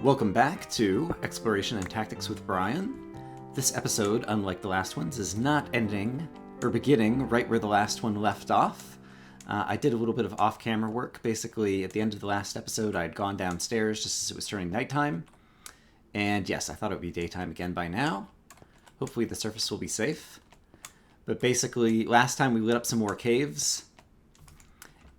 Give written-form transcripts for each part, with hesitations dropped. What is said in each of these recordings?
Welcome back to Exploration and Tactics with Brian. This episode, unlike the last ones, is not ending or beginning right where the last one left off. I did a little bit of off-camera work. Basically, at the end of the last episode, I had gone downstairs just as it was turning nighttime. And yes, I thought it would be daytime again by now. Hopefully the surface will be safe. But basically, last time we lit up some more caves.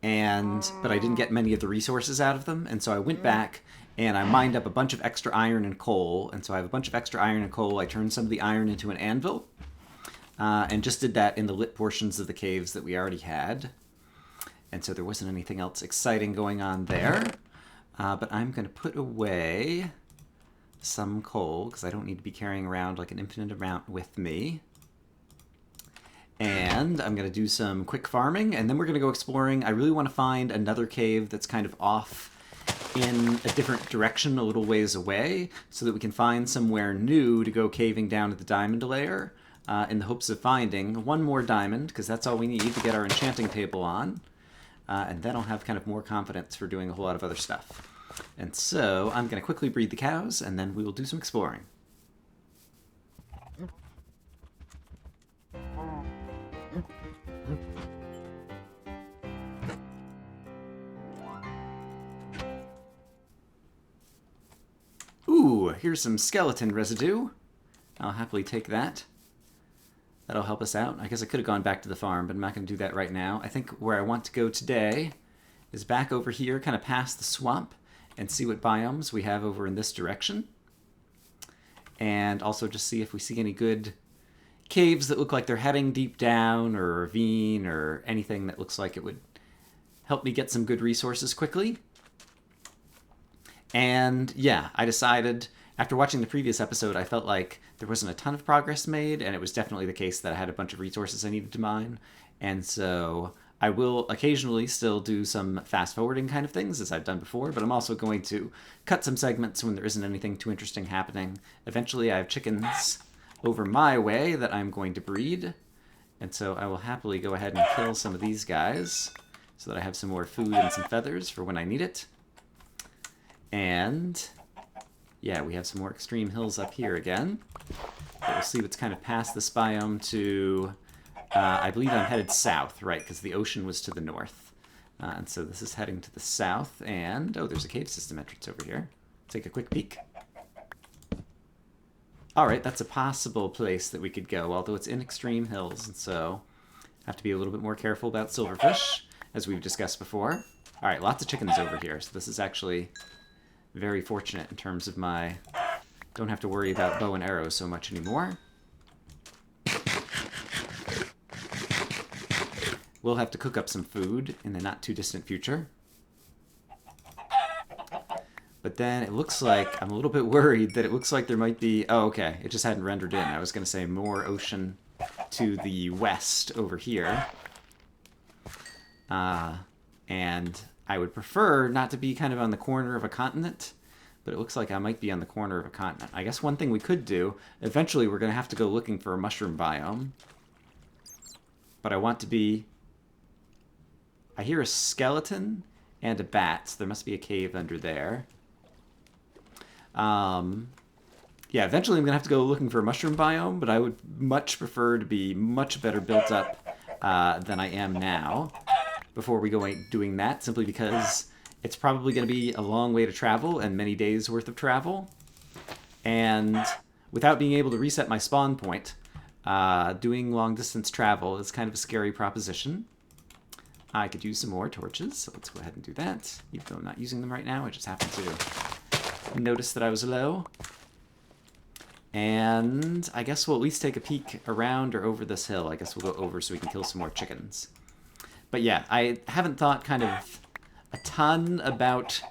But I didn't get many of the resources out of them, and so I went back and I mined up a bunch of extra iron and coal. And so I have a bunch of extra iron and coal. I turned some of the iron into an anvil, and just did that in the lit portions of the caves that we already had. And so there wasn't anything else exciting going on there. But I'm going to put away some coal, because I don't need to be carrying around like an infinite amount with me. And I'm going to do some quick farming, and then we're going to go exploring. I really want to find another cave that's kind of off in a different direction, a little ways away, so that we can find somewhere new to go caving down to the diamond layer, in the hopes of finding one more diamond, because that's all we need to get our enchanting table on. And then I'll have kind of more confidence for doing a whole lot of other stuff. And so I'm going to quickly breed the cows, and then we will do some exploring. Ooh, here's some skeleton residue. I'll happily take that. That'll help us out. I guess I could have gone back to the farm, but I'm not going to do that right now. I think where I want to go today is back over here, kind of past the swamp, and see what biomes we have over in this direction. And also just see if we see any good caves that look like they're heading deep down, or a ravine, or anything that looks like it would help me get some good resources quickly. And yeah, I decided, after watching the previous episode, I felt like there wasn't a ton of progress made, and it was definitely the case that I had a bunch of resources I needed to mine. And so I will occasionally still do some fast-forwarding kind of things, as I've done before, but I'm also going to cut some segments when there isn't anything too interesting happening. Eventually I have chickens over my way that I'm going to breed, and so I will happily go ahead and kill some of these guys, so that I have some more food and some feathers for when I need it. And yeah, we have some more extreme hills up here again. But we'll see what's kind of past this biome to... I believe I'm headed south, right, because the ocean was to the north. And so this is heading to the south, and... oh, there's a cave system entrance over here. Take a quick peek. Alright, that's a possible place that we could go, although it's in extreme hills, and so have to be a little bit more careful about silverfish, as we've discussed before. Alright, lots of chickens over here, so this is actually very fortunate in terms of my... don't have to worry about bow and arrows so much anymore. We'll have to cook up some food in the not-too-distant future. But then it looks like... I'm a little bit worried that it looks like there might be... oh, okay. It just hadn't rendered in. I was going to say more ocean to the west over here. And I would prefer not to be kind of on the corner of a continent, but it looks like I might be on the corner of a continent. I guess one thing we could do... eventually we're going to have to go looking for a mushroom biome. But I want to be... I hear a skeleton and a bat, so there must be a cave under there. Yeah, eventually I'm going to have to go looking for a mushroom biome, but I would much prefer to be much better built up than I am now before we go doing that, simply because it's probably going to be a long way to travel and many days worth of travel. And without being able to reset my spawn point, doing long distance travel is kind of a scary proposition. I could use some more torches, so let's go ahead and do that. Even though I'm not using them right now, I just happened to notice that I was low. And I guess we'll at least take a peek around or over this hill. I guess we'll go over so we can kill some more chickens. But yeah, I haven't thought kind of a ton about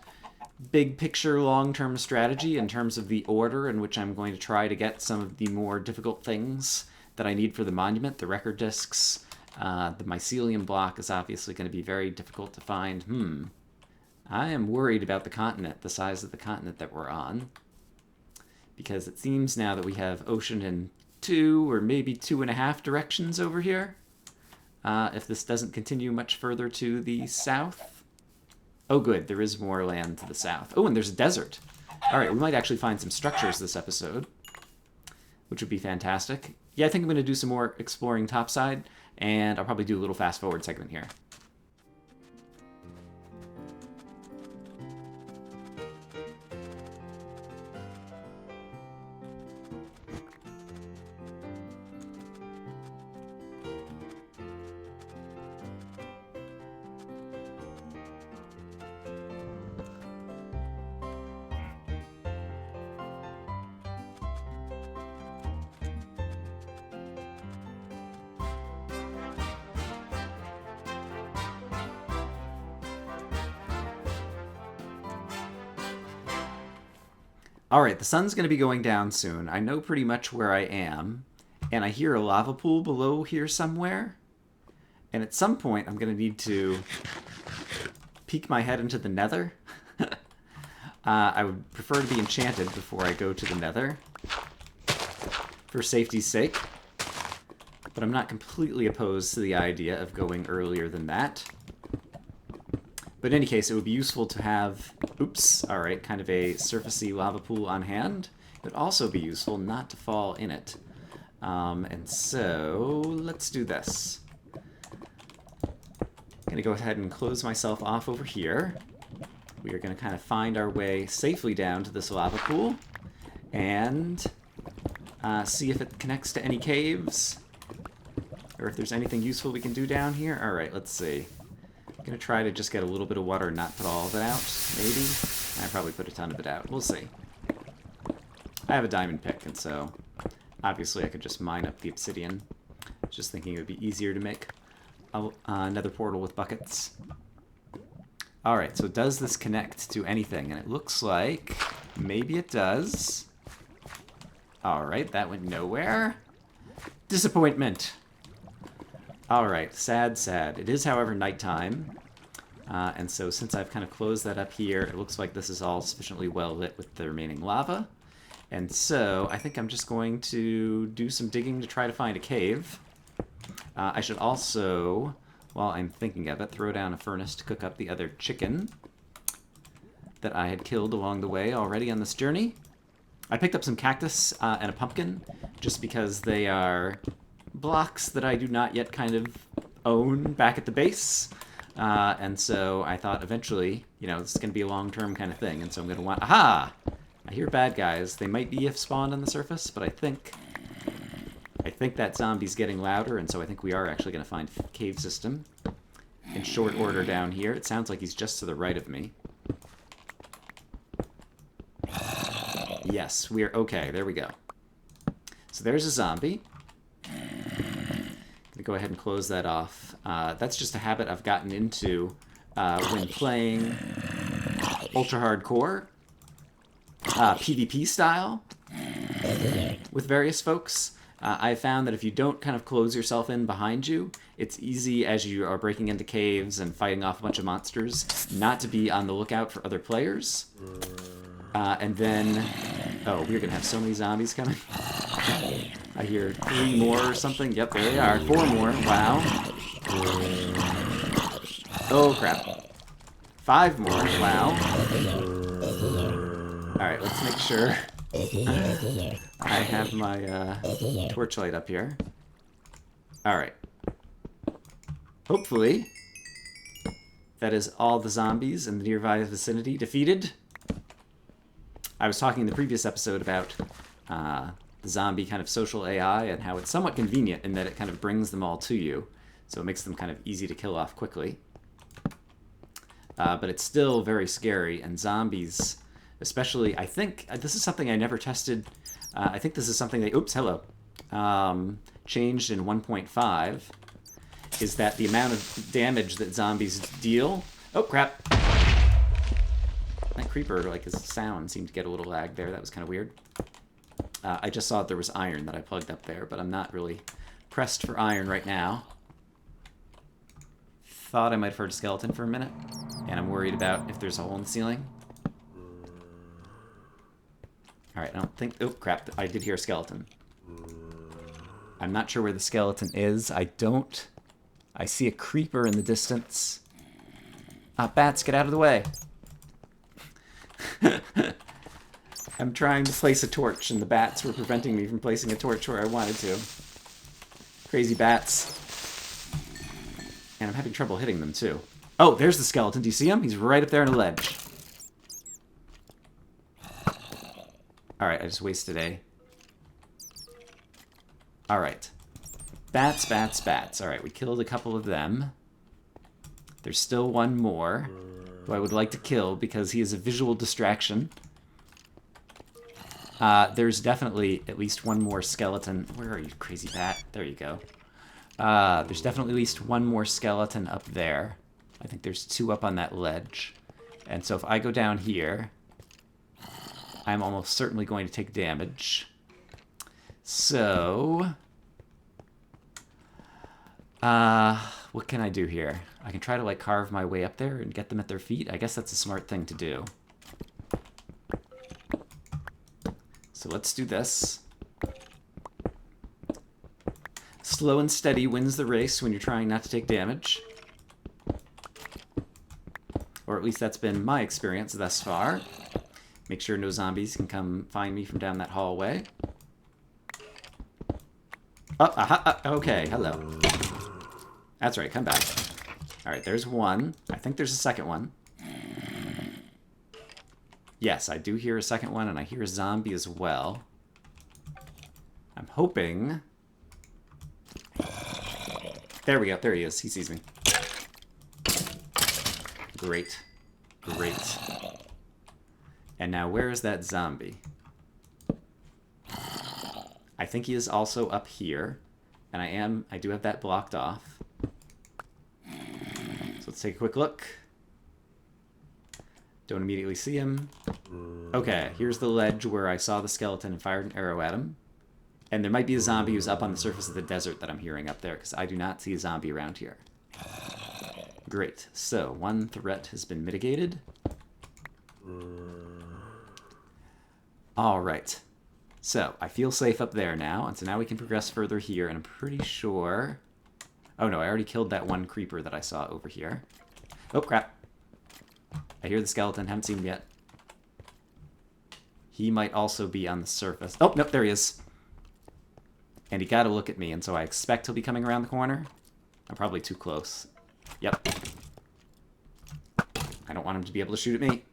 big picture long-term strategy in terms of the order in which I'm going to try to get some of the more difficult things that I need for the monument, the record discs. The mycelium block is obviously going to be very difficult to find. I am worried about the continent, the size of the continent that we're on. Because it seems now that we have ocean in 2 or maybe 2.5 directions over here. If this doesn't continue much further to the south. Oh good, there is more land to the south. Oh, and there's a desert. Alright, we might actually find some structures this episode, which would be fantastic. Yeah, I think I'm going to do some more exploring topside, and I'll probably do a little fast-forward segment here. Alright, the sun's going to be going down soon. I know pretty much where I am, and I hear a lava pool below here somewhere. And at some point, I'm going to need to peek my head into the nether. I would prefer to be enchanted before I go to the nether, for safety's sake. But I'm not completely opposed to the idea of going earlier than that. But in any case, it would be useful to have, oops, alright, kind of a surfacey lava pool on hand. It would also be useful not to fall in it. And so, let's do this. I'm going to go ahead and close myself off over here. We are going to kind of find our way safely down to this lava pool. And see if it connects to any caves. Or if there's anything useful we can do down here. Alright, let's see. I'm going to try to just get a little bit of water and not put all of it out, maybe. I probably put a ton of it out. We'll see. I have a diamond pick, and so obviously I could just mine up the obsidian. Just thinking it would be easier to make another portal with buckets. Alright, so does this connect to anything? And it looks like maybe it does. Alright, that went nowhere. Disappointment! Alright, sad, sad. It is, however, nighttime. And so since I've kind of closed that up here, it looks like this is all sufficiently well lit with the remaining lava. And so I think I'm just going to do some digging to try to find a cave. I should also, while I'm thinking of it, throw down a furnace to cook up the other chicken that I had killed along the way already on this journey. I picked up some cactus and a pumpkin just because they are blocks that I do not yet kind of own back at the base. And so I thought eventually, you know, this is going to be a long-term kind of thing. And so I'm going to want... Aha! I hear bad guys. They might be if spawned on the surface, but I think that zombie's getting louder, and so I think we are actually going to find a cave system in short order down here. It sounds like he's just to the right of me. Yes, we're okay. There we go. So there's a zombie. I'm going to go ahead and close that off. That's just a habit I've gotten into when playing ultrahardcore, PvP style, with various folks. I've found that if you don't kind of close yourself in behind you, it's easy as you are breaking into caves and fighting off a bunch of monsters not to be on the lookout for other players. And then... Oh, we're going to have so many zombies coming. I hear 3 more or something. Yep, there they are. 4 more. Wow. Oh, crap. 5 more. Wow. Alright, let's make sure I have my torchlight up here. Alright. Hopefully, that is all the zombies in the nearby vicinity defeated. I was talking in the previous episode about the zombie kind of social AI and how it's somewhat convenient in that it kind of brings them all to you. So it makes them kind of easy to kill off quickly. But it's still very scary, and zombies, especially, I think, this is something I never tested. I think this is something they, oops, hello, changed in 1.5, is that the amount of damage that zombies deal, oh crap, that creeper, like his sound seemed to get a little lag there, that was kind of weird. I just saw that there was iron that I plugged up there, but I'm not really pressed for iron right now. Thought I might have heard a skeleton for a minute, and I'm worried about if there's a hole in the ceiling. Alright, I don't think... Oh, crap. I did hear a skeleton. I'm not sure where the skeleton is. I see a creeper in the distance. Bats, get out of the way. I'm trying to place a torch, and the bats were preventing me from placing a torch where I wanted to. Crazy bats. And I'm having trouble hitting them, too. Oh, there's the skeleton. Do you see him? He's right up there on a ledge. Alright, I just wasted a... Alright. Bats, bats, bats. Alright, we killed a couple of them. There's still one more who I would like to kill because he is a visual distraction. There's definitely at least one more skeleton. Where are you, crazy bat? There you go. There's definitely at least one more skeleton up there. I think there's two up on that ledge. And so if I go down here, I'm almost certainly going to take damage. So... what can I do here? I can try to, like, carve my way up there and get them at their feet. I guess that's a smart thing to do. So let's do this. Slow and steady wins the race when you're trying not to take damage. Or at least that's been my experience thus far. Make sure no zombies can come find me from down that hallway. Oh, aha, okay, hello. That's right, come back. Alright, there's one. I think there's a second one. Yes, I do hear a second one, and I hear a zombie as well. I'm hoping... There we go, there he is. He sees me. Great. Great. And now where is that zombie? I think he is also up here. And I do have that blocked off. So let's take a quick look. Don't immediately see him. Okay, here's the ledge where I saw the skeleton and fired an arrow at him. And there might be a zombie who's up on the surface of the desert that I'm hearing up there, because I do not see a zombie around here. Great. So, one threat has been mitigated. Alright. So, I feel safe up there now, and so now we can progress further here, and I'm pretty sure... Oh no, I already killed that one creeper that I saw over here. Oh, crap. I hear the skeleton, haven't seen him yet. He might also be on the surface. Oh, nope, there he is. And he got to look at me, and so I expect he'll be coming around the corner. I'm probably too close. Yep. I don't want him to be able to shoot at me.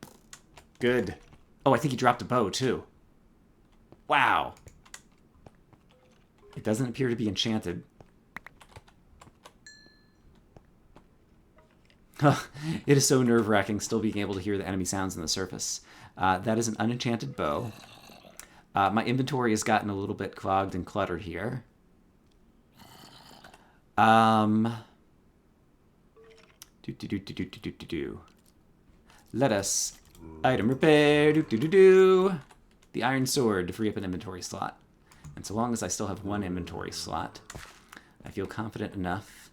Good. Oh, I think he dropped a bow, too. Wow. It doesn't appear to be enchanted. It is so nerve-wracking still being able to hear the enemy sounds on the surface. That is an unenchanted bow. My inventory has gotten a little bit clogged and cluttered here. Let us item repair. The iron sword to free up an inventory slot. And so long as I still have one inventory slot, I feel confident enough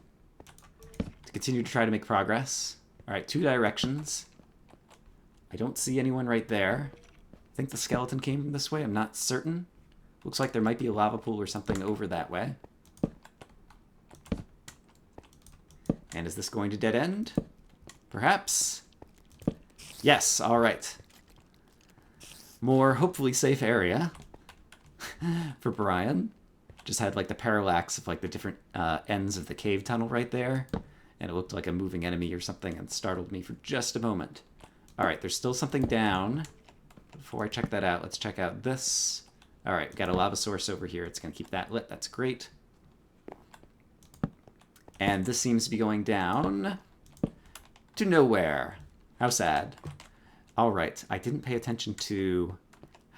to continue to try to make progress. Alright, 2 directions. I don't see anyone right there. I think the skeleton came from this way. I'm not certain. Looks like there might be a lava pool or something over that way. And is this going to dead end? Perhaps? Yes, alright. More hopefully safe area for Brian. Just had like the parallax of like the different ends of the cave tunnel right there. And it looked like a moving enemy or something and startled me for just a moment. Alright, there's still something down. Before I check that out, let's check out this. Alright, we've got a lava source over here. It's going to keep that lit. That's great. And this seems to be going down to nowhere. How sad. Alright, I didn't pay attention to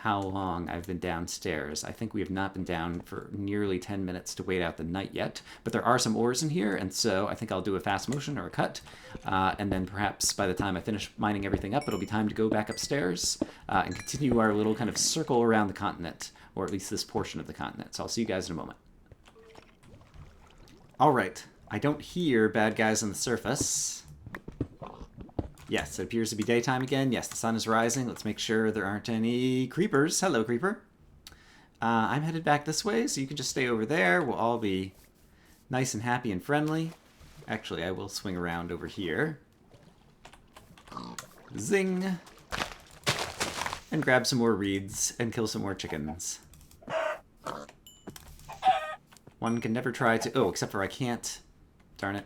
how long I've been downstairs. I think we have not been down for nearly 10 minutes to wait out the night yet. But there are some ores in here, and so I think I'll do a fast motion or a cut. And then perhaps by the time I finish mining everything up, it'll be time to go back upstairs and continue our little kind of circle around the continent, or at least this portion of the continent. So I'll see you guys in a moment. Alright, I don't hear bad guys on the surface. Yes, it appears to be daytime again. Yes, the sun is rising. Let's make sure there aren't any creepers. Hello, creeper. I'm headed back this way, so you can just stay over there. We'll all be nice and happy and friendly. Actually, I will swing around over here. Zing. And and grab some more reeds and kill some more chickens. One can never try to... Oh, except for I can't. Darn it.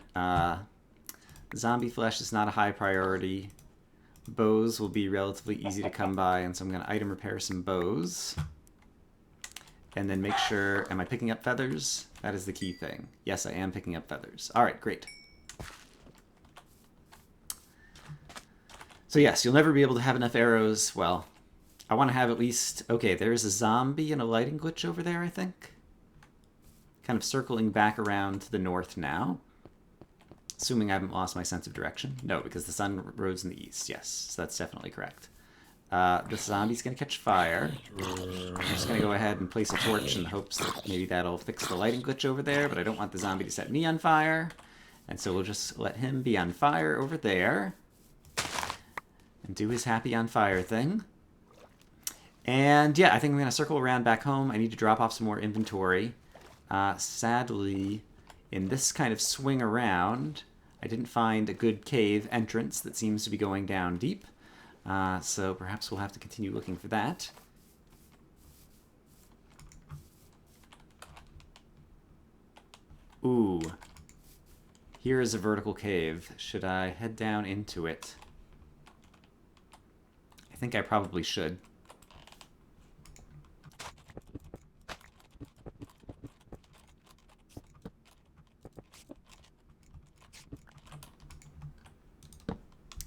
Zombie flesh is not a high priority. Bows will be relatively easy to come by, and so I'm going to item repair some bows. And then make sure... Am I picking up feathers? That is the key thing. Yes, I am picking up feathers. Alright, great. So yes, you'll never be able to have enough arrows. Well, I want to have at least... Okay, there's a zombie and a lighting glitch over there, I think. Kind of circling back around to the north now. Assuming I haven't lost my sense of direction. No, because the sun rose in the east. Yes, so that's definitely correct. This zombie's going to catch fire. I'm just going to go ahead and place a torch in the hopes that maybe that'll fix the lighting glitch over there, but I don't want the zombie to set me on fire. And so we'll just let him be on fire over there. And do his happy on fire thing. And yeah, I think I'm going to circle around back home. I need to drop off some more inventory. Sadly, in this kind of swing around, I didn't find a good cave entrance that seems to be going down deep. So perhaps we'll have to continue looking for that. Ooh. Here is a vertical cave. Should I head down into it? I think I probably should.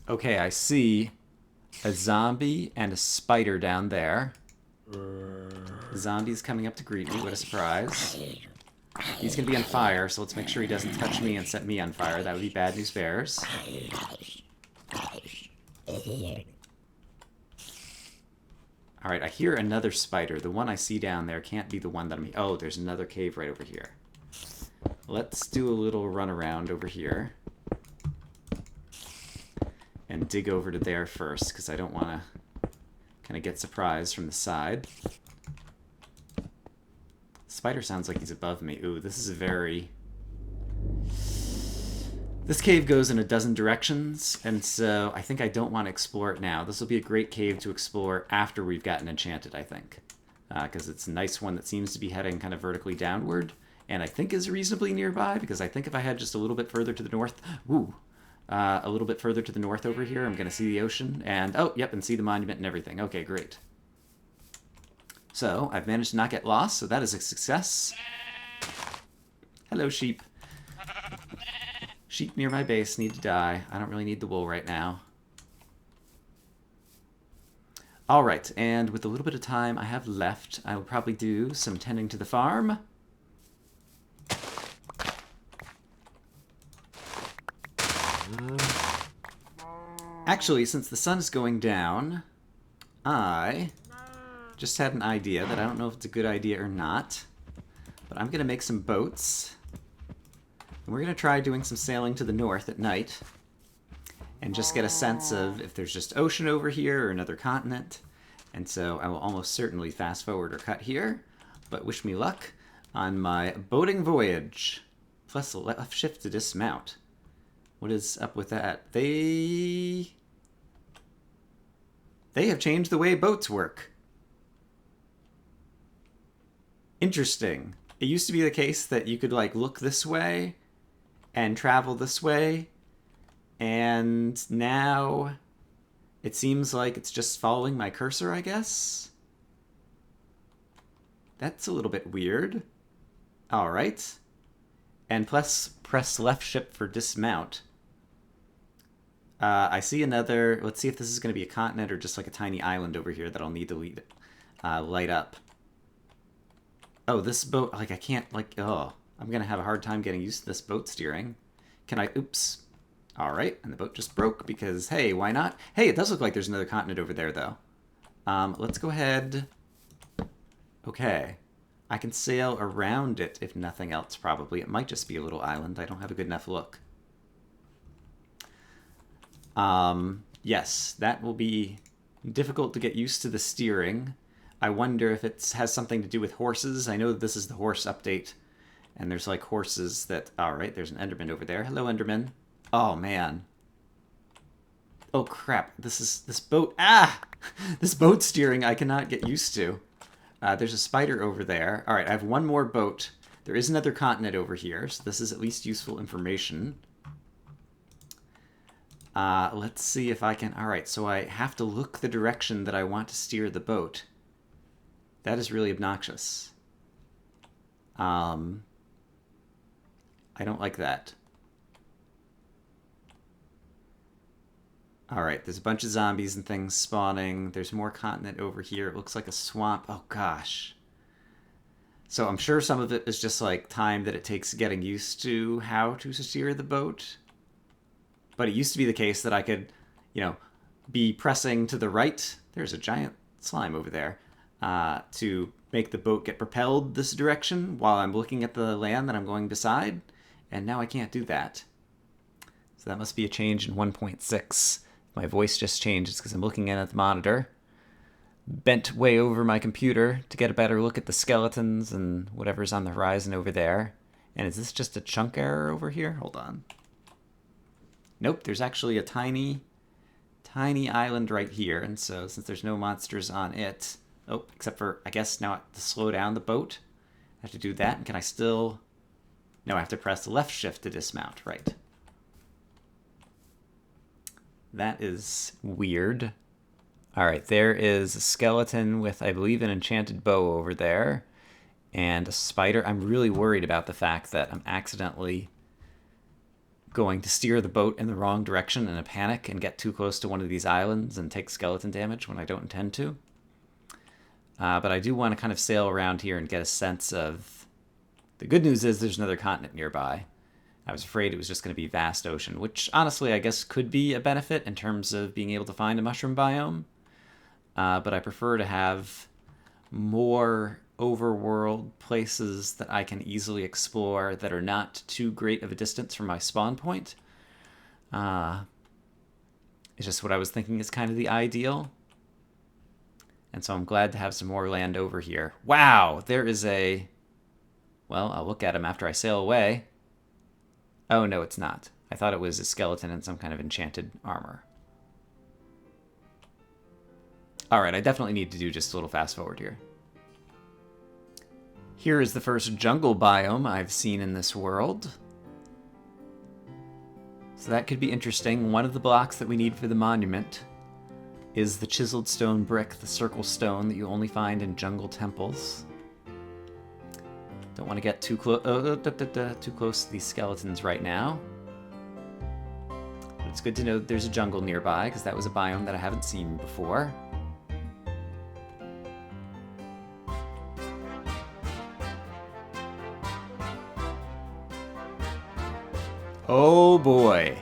Okay, I see a zombie and a spider down there. The zombie's coming up to greet me. What a surprise. He's going to be on fire, so let's make sure he doesn't touch me and set me on fire. That would be bad news bears. Alright, I hear another spider. The one I see down there can't be the one that I'm... Oh, there's another cave right over here. Let's do a little run around over here. And dig over to there first, because I don't want to kind of get surprised from the side. Spider sounds like he's above me. Ooh, this is a very... This cave goes in a dozen directions, and so I think I don't want to explore it now. This will be a great cave to explore after we've gotten enchanted, I think. Because it's a nice one that seems to be heading kind of vertically downward, and I think is reasonably nearby, because I think if I head just a little bit further to the north... Ooh! A little bit further to the north over here, I'm going to see the ocean, and... Oh, yep, and see the monument and everything. Okay, great. So, I've managed to not get lost, so that is a success. Hello, sheep. Sheep near my base need to die. I don't really need the wool right now. Alright, and with the little bit of time I have left, I will probably do some tending to the farm. Actually, since the sun is going down, I just had an idea that I don't know if it's a good idea or not, but I'm going to make some boats, and we're going to try doing some sailing to the north at night, and just get a sense of if there's just ocean over here or another continent, and so I will almost certainly fast forward or cut here, but wish me luck on my boating voyage. Plus left shift to dismount. What is up with that? They have changed the way boats work. Interesting. It used to be the case that you could, like, look this way and travel this way, and now it seems like it's just following my cursor, I guess? That's a little bit weird. Alright. And plus, press left shift for dismount. I see another... Let's see if this is going to be a continent or just like a tiny island over here that I'll need to light up. Oh, this boat... Like, I can't... Like, oh. I'm going to have a hard time getting used to this boat steering. Can I... Oops. Alright, and the boat just broke because, hey, why not? Hey, it does look like there's another continent over there, though. Let's go ahead... Okay. I can sail around it, if nothing else, probably. It might just be a little island. I don't have a good enough look. Yes, that will be difficult to get used to the steering. I wonder if it has something to do with horses. I know that this is the horse update, and there's, like, horses that... Alright, there's an Enderman over there. Hello, Enderman. Oh, man. Oh crap, this boat, ah! This boat steering I cannot get used to. There's a spider over there. All right, I have one more boat. There is another continent over here, so this is at least useful information. Let's see if I can... All right, so I have to look the direction that I want to steer the boat. That is really obnoxious. I don't like that. All right, there's a bunch of zombies and things spawning. There's more continent over here. It looks like a swamp. Oh, gosh. So I'm sure some of it is just like time that it takes getting used to how to steer the boat. But it used to be the case that I could, you know, be pressing to the right. There's a giant slime over there. To make the boat get propelled this direction while I'm looking at the land that I'm going beside. And now I can't do that. So that must be a change in 1.6. My voice just changed. It's because I'm looking at the monitor. Bent way over my computer to get a better look at the skeletons and whatever's on the horizon over there. And is this just a chunk error over here? Hold on. Nope, there's actually a tiny island right here. And so since there's no monsters on it... Oh, except for, I guess now I have to slow down the boat. I have to do that. And can I still... No, I have to press the left shift to dismount. Right. That is weird. All right, there is a skeleton with, I believe, an enchanted bow over there. And a spider. I'm really worried about the fact that I'm accidentally going to steer the boat in the wrong direction in a panic and get too close to one of these islands and take skeleton damage when I don't intend to. But I do want to kind of sail around here and get a sense of... The good news is there's another continent nearby. I was afraid it was just going to be vast ocean, which honestly I guess could be a benefit in terms of being able to find a mushroom biome. But I prefer to have more overworld places that I can easily explore that are not too great of a distance from my spawn point. It's just what I was thinking is kind of the ideal. And so I'm glad to have some more land over here. Wow, there is a... Well, I'll look at him after I sail away. Oh, no, it's not. I thought it was a skeleton in some kind of enchanted armor. All right, I definitely need to do just a little fast forward here. Here is the first jungle biome I've seen in this world. So that could be interesting. One of the blocks that we need for the monument is the chiseled stone brick, the circle stone that you only find in jungle temples. Don't want to get too close too close to these skeletons right now. But it's good to know that there's a jungle nearby, because that was a biome that I haven't seen before. Oh boy.